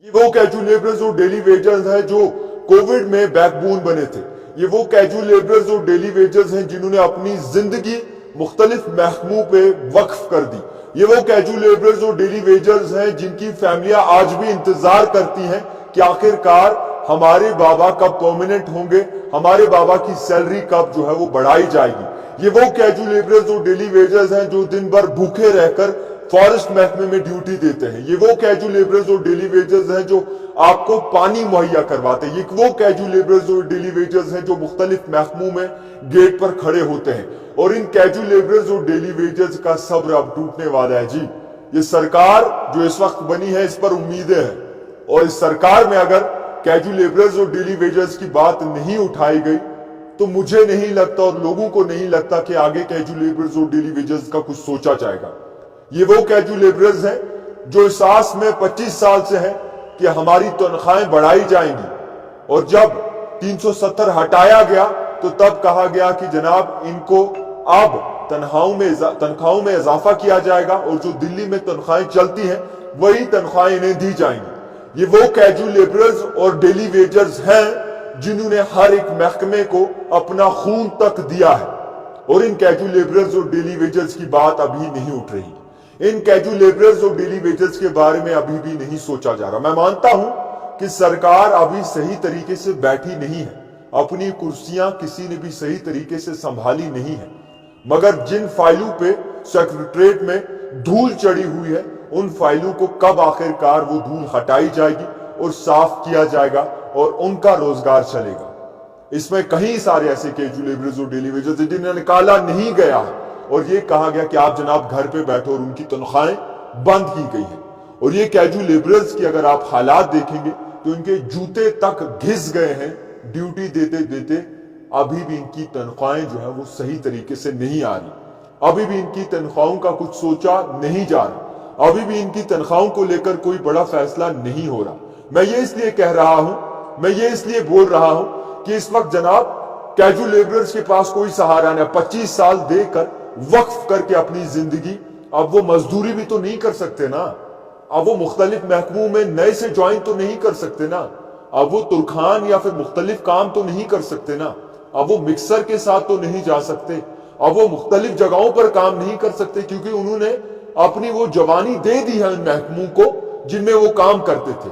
ये वो casual labourers और डेली वेजर्स हैं जो कोविड में बैकबोन बने थे। ये वो कैजुअल लेबरर्स और डेली वेजर्स हैं जिन्होंने अपनी जिंदगी मुख्तलिफ महकमों पे वक्फ कर दी। ये वो कैजुअल लेबरर्स और डेली वेजर्स हैं जिनकी फैमिलियां आज भी इंतजार करती हैं कि आखिरकार हमारे बाबा कब परमानेंट होंगे, हमारे बाबा की सैलरी कब जो है वो बढ़ाई जाएगी। ये वो कैजुअल लेबरर्स और डेली वेजर्स हैं जो दिन भर भूखे रहकर फॉरेस्ट महकमे में ड्यूटी देते हैं। ये वो कैजुअल लेबरर्स और डेली वेजर्स हैं जो आपको पानी मुहैया करवाते हैं। ये वो कैजुअल लेबरर्स और डेली वेजर्स हैं जो मुख्तलिफ महकमों में गेट पर खड़े होते हैं। और इन कैजुअल लेबरर्स और डेली वेजर्स का सब्र अब टूटने वाला है जी। ये सरकार जो इस वक्त बनी है इस पर उम्मीदें हैं, और इस सरकार में अगर कैजुअल लेबरर्स और डेली वेजर्स की बात नहीं उठाई गई तो मुझे नहीं लगता और लोगों को नहीं लगता कि आगे कैजुअल लेबरर्स और डेली वेजर्स का कुछ सोचा जाएगा। ये वो कैजुअल लेबरर्स हैं जो इस आस में 25 साल से हैं कि हमारी तनख्वाहें बढ़ाई जाएंगी, और जब 370 हटाया गया तो तब कहा गया कि जनाब इनको अब तनख्वाहों में इजाफा किया जाएगा और जो दिल्ली में तनख्वाहें चलती हैं वही तनख्वाहें इन्हें दी जाएंगी। ये वो कैजुअल लेबरर्स और डेली वेजर्स हैं जिन्होंने हर एक महकमे को अपना खून तक दिया है, और इन कैजुअल लेबरर्स और डेली वेजर्स की बात अभी नहीं उठ रही। इन कैजुअल लेबरर्स और डेली वेजर्स के बारे में अभी भी नहीं सोचा जा रहा। मैं मानता हूं कि सरकार अभी सही तरीके से बैठी नहीं है, अपनी कुर्सियां किसी ने भी सही तरीके से संभाली नहीं है, मगर जिन फाइलों पे सेक्रेटरीट में धूल चढ़ी हुई है उन फाइलों को कब आखिरकार वो धूल हटाई जाएगी और साफ किया जाएगा और उनका रोजगार चलेगा। इसमें कई सारे ऐसे कैजुअल लेबरर्स और डेली वेजर्स जिन्हें निकाला नहीं गया है और ये कहा गया कि आप जनाब घर पे बैठो, और उनकी तनख्वाहें बंद की गई है। और ये कैजुअल लेबरर्स की अगर आप हालात देखेंगे तो इनके जूते तक घिस गए हैं ड्यूटी देते देते। अभी भी इनकी तनख्वाहें जो है वो सही तरीके से नहीं आ रही, अभी भी इनकी तनख्वाहों का कुछ सोचा नहीं जा रहा, अभी भी इनकी तनख्वाहों को लेकर कोई बड़ा फैसला नहीं हो रहा। मैं ये इसलिए कह रहा हूं, मैं ये इसलिए बोल रहा हूं कि इस वक्त जनाब कैजुअल लेबरर्स के पास कोई सहारा नहीं। 25 साल देकर वक्फ करके अपनी जिंदगी, अब वो मजदूरी भी तो नहीं कर सकते ना, अब वो मुख्तलिफ महकमों में नए से ज्वाइन तो नहीं कर सकते ना, अब वो तुरखान या फिर मुख्तलिफ काम तो नहीं कर सकते ना, अब वो मिक्सर के साथ तो नहीं जा सकते, अब वो मुख्तलिफ जगहों पर काम नहीं कर सकते, क्योंकि उन्होंने अपनी वो जवानी दे दी है उन महकमों को जिनमें वो काम करते थे।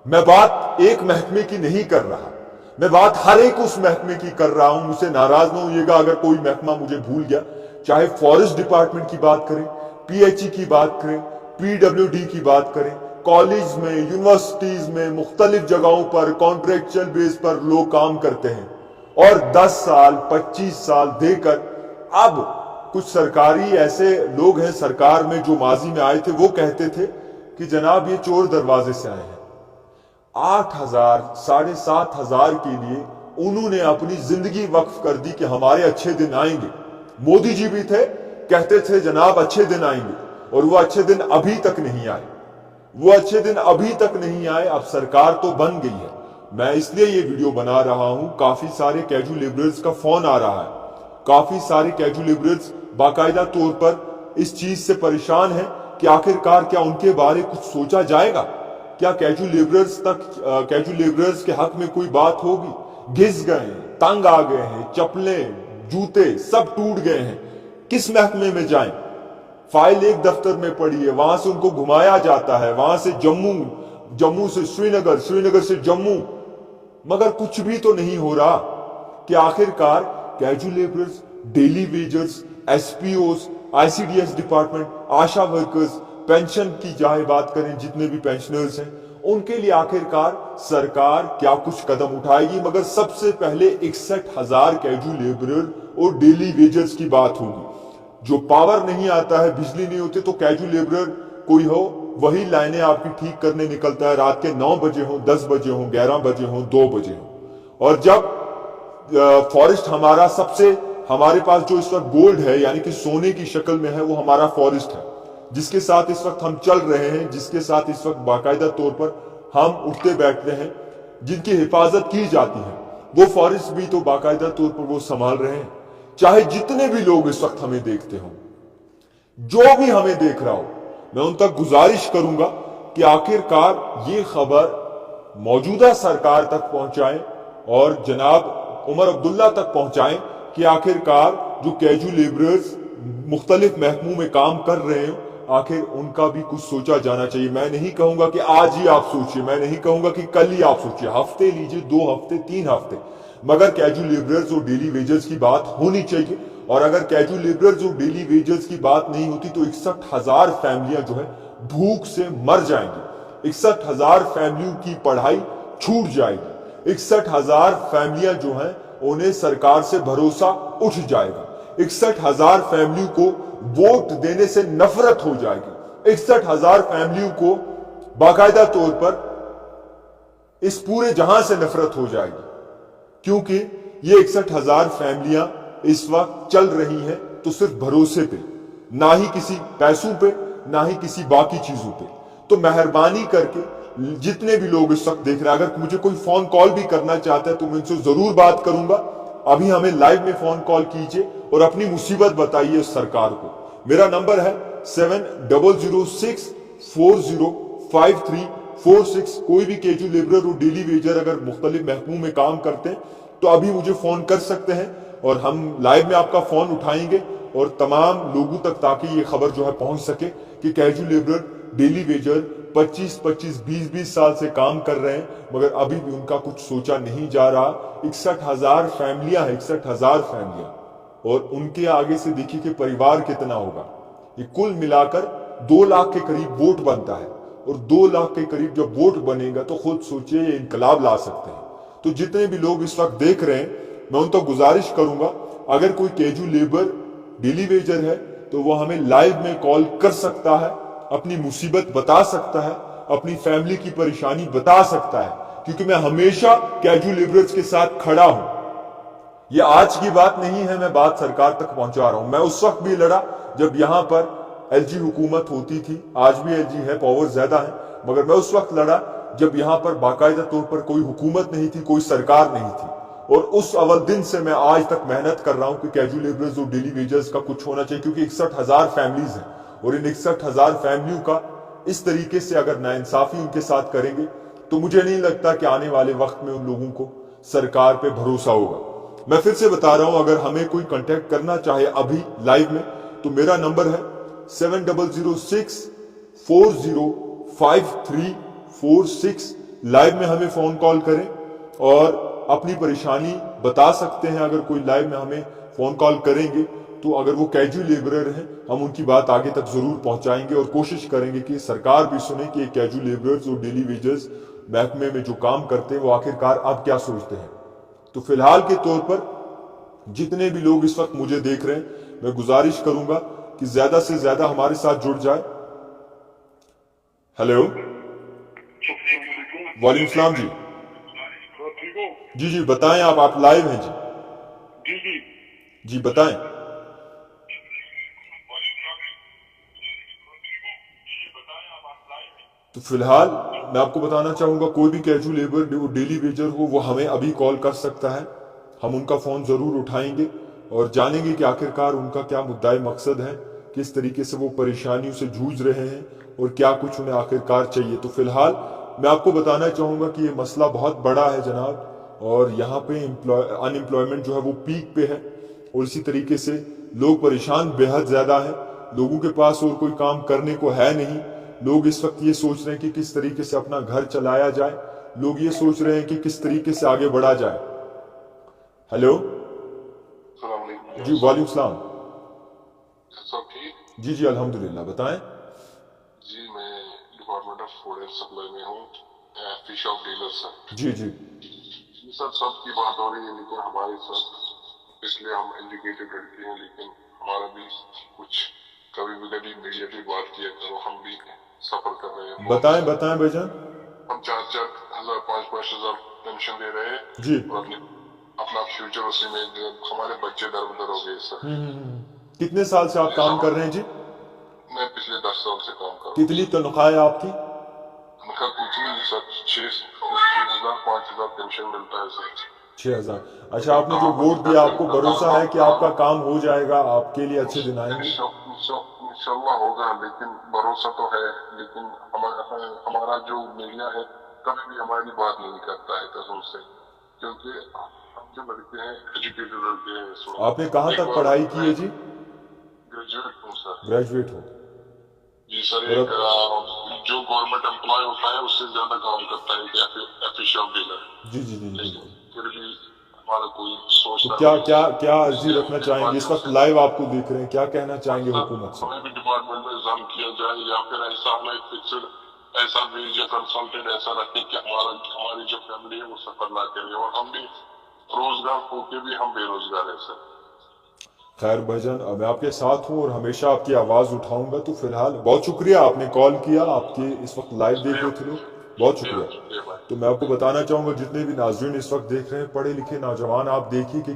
मैं बात एक महकमे की नहीं कर रहा, मैं बात हर एक उस महकमे की कर रहा हूं। मुझसे नाराज ना होइएगा अगर कोई महकमा मुझे भूल गया, चाहे फॉरेस्ट डिपार्टमेंट की बात करें, पीएचई की बात करें, पीडब्ल्यूडी की बात करें, कॉलेज में, यूनिवर्सिटीज में, मुख्तलिफ जगहों पर कॉन्ट्रेक्चुअल बेस पर लोग काम करते हैं, और 10 साल 25 साल देकर अब कुछ सरकारी ऐसे लोग हैं सरकार में जो माजी में आए थे, वो कहते थे कि जनाब ये चोर दरवाजे से आए हैं। 8,000 7,500 के लिए उन्होंने अपनी जिंदगी वक्फ कर दी कि हमारे अच्छे दिन आएंगे। मोदी जी भी थे, कहते थे जनाब अच्छे दिन आएंगे, और वो अच्छे दिन अभी तक नहीं आए, वो अच्छे दिन अभी तक नहीं आए। अब सरकार तो बन गई है। मैं इसलिए ये वीडियो बना रहा हूं, काफी सारे कैजुअल लेबरर्स का फोन आ रहा है, काफी सारे कैजुअल लेबरर्स बाकायदा तौर पर इस चीज से परेशान हैं कि आखिरकार क्या उनके बारे कुछ सोचा जाएगा, क्या कैजुअल लेबरर्स के हक में कोई बात होगी। घिस गए हैं, तंग आ गए हैं, चप्पलें जूते सब टूट गए हैं, किस महकमे में जाएं। फाइल एक दफ्तर में पड़ी है, वहां से उनको घुमाया जाता है, वहां से जम्मू से श्रीनगर, श्रीनगर से जम्मू, मगर कुछ भी तो नहीं हो रहा कि आखिरकार casual labourers, daily wagers, SPOs, ICDS department, ASHA workers, pension की चाहे बात करें, जितने भी पेंशनर्स हैं, उनके लिए आखिरकार सरकार क्या कुछ कदम उठाएगी। मगर सबसे पहले 61,000 कैजुअल लेबरर और डेली वेजर्स की बात होगी। जो पावर नहीं आता है, बिजली नहीं होती, तो कैजुअल लेबरर कोई हो वही लाइनें आपकी ठीक करने निकलता है, रात के 9 बजे हो, 10 बजे हो, 11 बजे हो, 2 बजे हो। और जब फॉरेस्ट हमारा हमारे पास जो इस वक्त गोल्ड है यानी कि सोने की शक्ल में है, वो हमारा फॉरेस्ट है, जिसके साथ इस वक्त हम चल रहे हैं, जिसके साथ इस वक्त बाकायदा तौर पर हम उठते बैठते हैं, जिनकी हिफाजत की जाती है, वो फॉरेस्ट भी तो बाकायदा तौर पर वो संभाल रहे हैं। चाहे जितने भी लोग इस वक्त हमें देखते हो, जो भी हमें देख रहा हो, मैं उन तक गुजारिश करूंगा کہ آخرکار یہ خبر موجودہ سرکار تک پہنچائیں اور جناب عمر عبداللہ تک پہنچائیں کہ آخرکار جو کیجو لیبررز مختلف محکموں میں کام کر رہے ہیں آخر ان کا بھی کچھ سوچا جانا چاہیے. میں نہیں کہوں گا کہ آج ہی آپ سوچیے, میں نہیں کہوں گا کہ کل ہی آپ سوچیے, ہفتے لیجیے, 2 ہفتے, 3 ہفتے, مگر کیجو لیبررز اور ڈیلی ویجرز کی بات ہونی چاہیے. اور اگر کیجو لیبررز اور ڈیلی ویجرز کی بات نہیں ہوتی تو 61,000 فیملیاں جو ہے بھوک سے مر جائیں گی, 61,000 فیملیوں کی پڑھائی چھوٹ جائے گی, 61,000 فیملیاں جو ہیں انہیں سرکار سے بھروسہ اٹھ جائے گا, 61,000 فیملیوں کو ووٹ دینے سے نفرت ہو جائے گی, 61,000 فیملیوں کو باقاعدہ طور پر اس پورے جہاں سے نفرت ہو جائے گی, کیونکہ یہ 61,000 فیملیاں اس وقت چل رہی ہیں تو صرف بھروسے پہ, نہ ہی کسی پیسوں پہ, نہ ہی کسی باقی چیزوں پہ. تو مہربانی کر کے جتنے بھی لوگ اس وقت دیکھ رہے ہیں, اگر مجھے کوئی فون کال بھی کرنا چاہتا ہے تو میں ان سے ضرور بات کروں گا. ابھی ہمیں لائیو میں فون کال کیجئے اور اپنی مصیبت بتائیے اس سرکار کو. میرا نمبر ہے 7006405346. کوئی بھی کیجو لیبرر اور ڈیلی ویجر اگر مختلف محکموں میں کام کرتے ہیں تو ابھی مجھے فون کر سکتے ہیں اور ہم لائیو میں آپ کا فون اٹھائیں گے اور تمام لوگوں تک تاکہ یہ خبر جو ہے پہنچ سکے کہ کیجو لیبرر ڈیلی ویجر 25-20 سال سے کام کر رہے ہیں مگر ابھی بھی ان کا کچھ سوچا نہیں جا رہا. 61,000 فیملیاں ہیں, 61,000 فیملیاں, اور ان کے آگے سے دیکھیے کہ پریوار کتنا ہوگا. یہ کل ملا کر 2 لاکھ کے قریب ووٹ بنتا ہے, اور 2 لاکھ کے قریب جب ووٹ بنے گا تو خود سوچئے یہ انقلاب لا سکتے ہیں. تو جتنے بھی لوگ اس وقت دیکھ رہے ہیں میں ان تک گزارش کروں گا, اگر کوئی کیجو لیبر ڈیلی ویجر ہے تو وہ ہمیں لائیو میں کال کر سکتا ہے, اپنی مصیبت بتا سکتا ہے, اپنی فیملی کی پریشانی بتا سکتا ہے, کیونکہ میں ہمیشہ کیجو لیبررز کے ساتھ کھڑا ہوں. یہ آج کی بات نہیں ہے, میں بات سرکار تک پہنچا رہا ہوں. میں اس وقت بھی لڑا جب یہاں پر ایل جی حکومت ہوتی تھی, آج بھی ایل جی ہے, پاور زیادہ ہے, مگر میں اس وقت لڑا جب یہاں پر باقاعدہ طور پر کوئی حکومت نہیں تھی, کوئی سرکار نہیں تھی. اور اس اول دن سے میں آج تک محنت کر رہا ہوں کہ کیجو لیبررز اور ڈیلی ویجرز کا کچھ ہونا چاہیے, کیونکہ 61,000 فیملیز ہیں اور ان 61,000 فیملیوں کا اس طریقے سے اگر ناانصافی ان کے ساتھ کریں گے تو مجھے نہیں لگتا کہ آنے والے وقت میں ان لوگوں کو سرکار پہ بھروسہ ہوگا. میں پھر سے بتا رہا ہوں, اگر ہمیں کوئی کانٹیکٹ کرنا چاہے ابھی لائیو میں تو میرا نمبر ہے 7006405346. لائیو میں ہمیں فون کال کریں اور اپنی پریشانی بتا سکتے ہیں. اگر کوئی لائیو میں ہمیں فون کال کریں گے تو اگر وہ کیجو لیبرر ہیں ہم ان کی بات آگے تک ضرور پہنچائیں گے اور کوشش کریں گے کہ سرکار بھی سنے کہ کیجو لیبررز اور ڈیلی ویجرز محکمے میں جو کام کرتے ہیں وہ آخرکار اب کیا سوچتے ہیں. تو فی الحال کے طور پر جتنے بھی لوگ اس وقت مجھے دیکھ رہے ہیں میں گزارش کروں گا کہ زیادہ سے زیادہ ہمارے ساتھ جڑ جائے. ہیلو, وعلیکم السلام جی. جی بتائیں, آپ لائیو ہیں جی. جی بتائیں. تو فی الحال میں آپ کو بتانا چاہوں گا کوئی بھی کیجو لیبر ڈیلی ویجر ہو وہ ہمیں ابھی کال کر سکتا ہے, ہم ان کا فون ضرور اٹھائیں گے اور جانیں گے کہ آخرکار ان کا کیا مدعی مقصد ہے, کس طریقے سے وہ پریشانیوں سے جوجھ رہے ہیں اور کیا کچھ انہیں آخرکار چاہیے. تو فی الحال میں آپ کو بتانا چاہوں گا کہ یہ مسئلہ بہت بڑا ہے جناب, اور یہاں پہ ان امپلائمنٹ جو ہے وہ پیک پہ ہے اور اسی طریقے سے لوگ پریشان بے حد زیادہ ہیں, لوگوں کے پاس اور کوئی کام کرنے کو ہے نہیں. لوگ اس وقت یہ سوچ رہے ہیں کہ کس طریقے سے اپنا گھر چلایا جائے, لوگ یہ سوچ رہے ہیں کہ کس طریقے سے آگے بڑھا جائے. ہیلو, جی وعلیکم السلام. جی الحمدللہ, بتائیں. جی میں department of food and supply میں ہوں, فش شاپ ڈیلر سر. جی سر سب کی بات ہو رہی ہے لیکن ہمارے ساتھ اس لیے ہم ایجوکیٹڈ لڑکے ہیں لیکن ہمارا بھی کچھ کبھی میڈیا کی بات کیا کرو, ہم بھی سفر کر رہے ہیں. بتائیں بھائی جان. ہم 4,000 5,000 پینشن دے رہے ہیں جی, اور اپنا فیوچر اسی میں, ہمارے بچے در بدر ہو گئے سر. کتنے سال سے آپ کام کر رہے ہیں جی؟ میں پچھلے 10 سال سے کام کر رہا ہوں. کتنی تنخواہ ہے آپ کی؟ تنخواہ کچھ نہیں سر, 6,000 5,000 پینشن ملتا ہے سر. 6,000. اچھا, آپ نے جو ووٹ دیا آپ کو بھروسہ ہے کہ آپ کا کام ہو جائے گا, آپ کے لیے اچھے دن آئیں گے؟ इंशाल्लाह होगा, लेकिन भरोसा तो है, लेकिन हमारा जो मीडिया है कभी भी हमारी बात नहीं करता है कसम से, क्योंकि हम जो लड़के हैं एजुकेटेड लड़के हैं इस वक्त। आपने कहाँ तक पढ़ाई की है जी? ग्रेजुएट हूँ सर। ग्रेजुएट हो? जी सर, और एक जो गवर्नमेंट एम्प्लॉय होता है उससे ज्यादा काम करता है एक ऑफिशियल डीलर, जी जी जी जी। लेकिन फिर भी हमारा कोई तो सोचता क्या नहीं। क्या क्या अर्जी रखना चाहेंगे? इस वक्त लाइव आपको देख रहे हैं, क्या कहना चाहेंगे हुकूमत से? हमें भी डिपार्टमेंट में एग्जाम किया जाए, या फिर ऐसा हमें फिक्सड ऐसा भेजे कंसल्टेंट ऐसा रखें कि हमारी जो फैमिली है वो सफर ना करे, और हम भी रोजगार होके भी हम बेरोजगार हैं सर। खैर भाईजान, मैं आपके साथ हूँ और हमेशा आपकी आवाज़ उठाऊंगा। तो फिलहाल बहुत शुक्रिया, आपने कॉल किया, आपके इस वक्त लाइव देख रहे थे लोग, बहुत शुक्रिया। तो मैं आपको बताना चाहूँगा, जितने भी नाज़रीन इस वक्त देख रहे हैं, पढ़े लिखे नौजवान, आप देखिए कि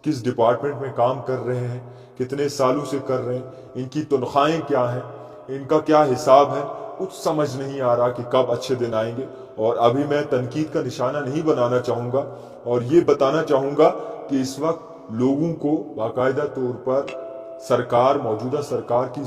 किस डिपार्टमेंट में काम कर रहे हैं, कितने सालों से कर रहे हैं, इनकी तनख्वाहें क्या हैं, इनका क्या हिसाब है, कुछ समझ नहीं आ रहा कि कब अच्छे दिन आएंगे। और अभी मैं तनकीद का निशाना नहीं बनाना चाहूँगा, और ये बताना चाहूँगा कि इस वक्त लोगों को बाकायदा तौर पर सरकार, मौजूदा सरकार की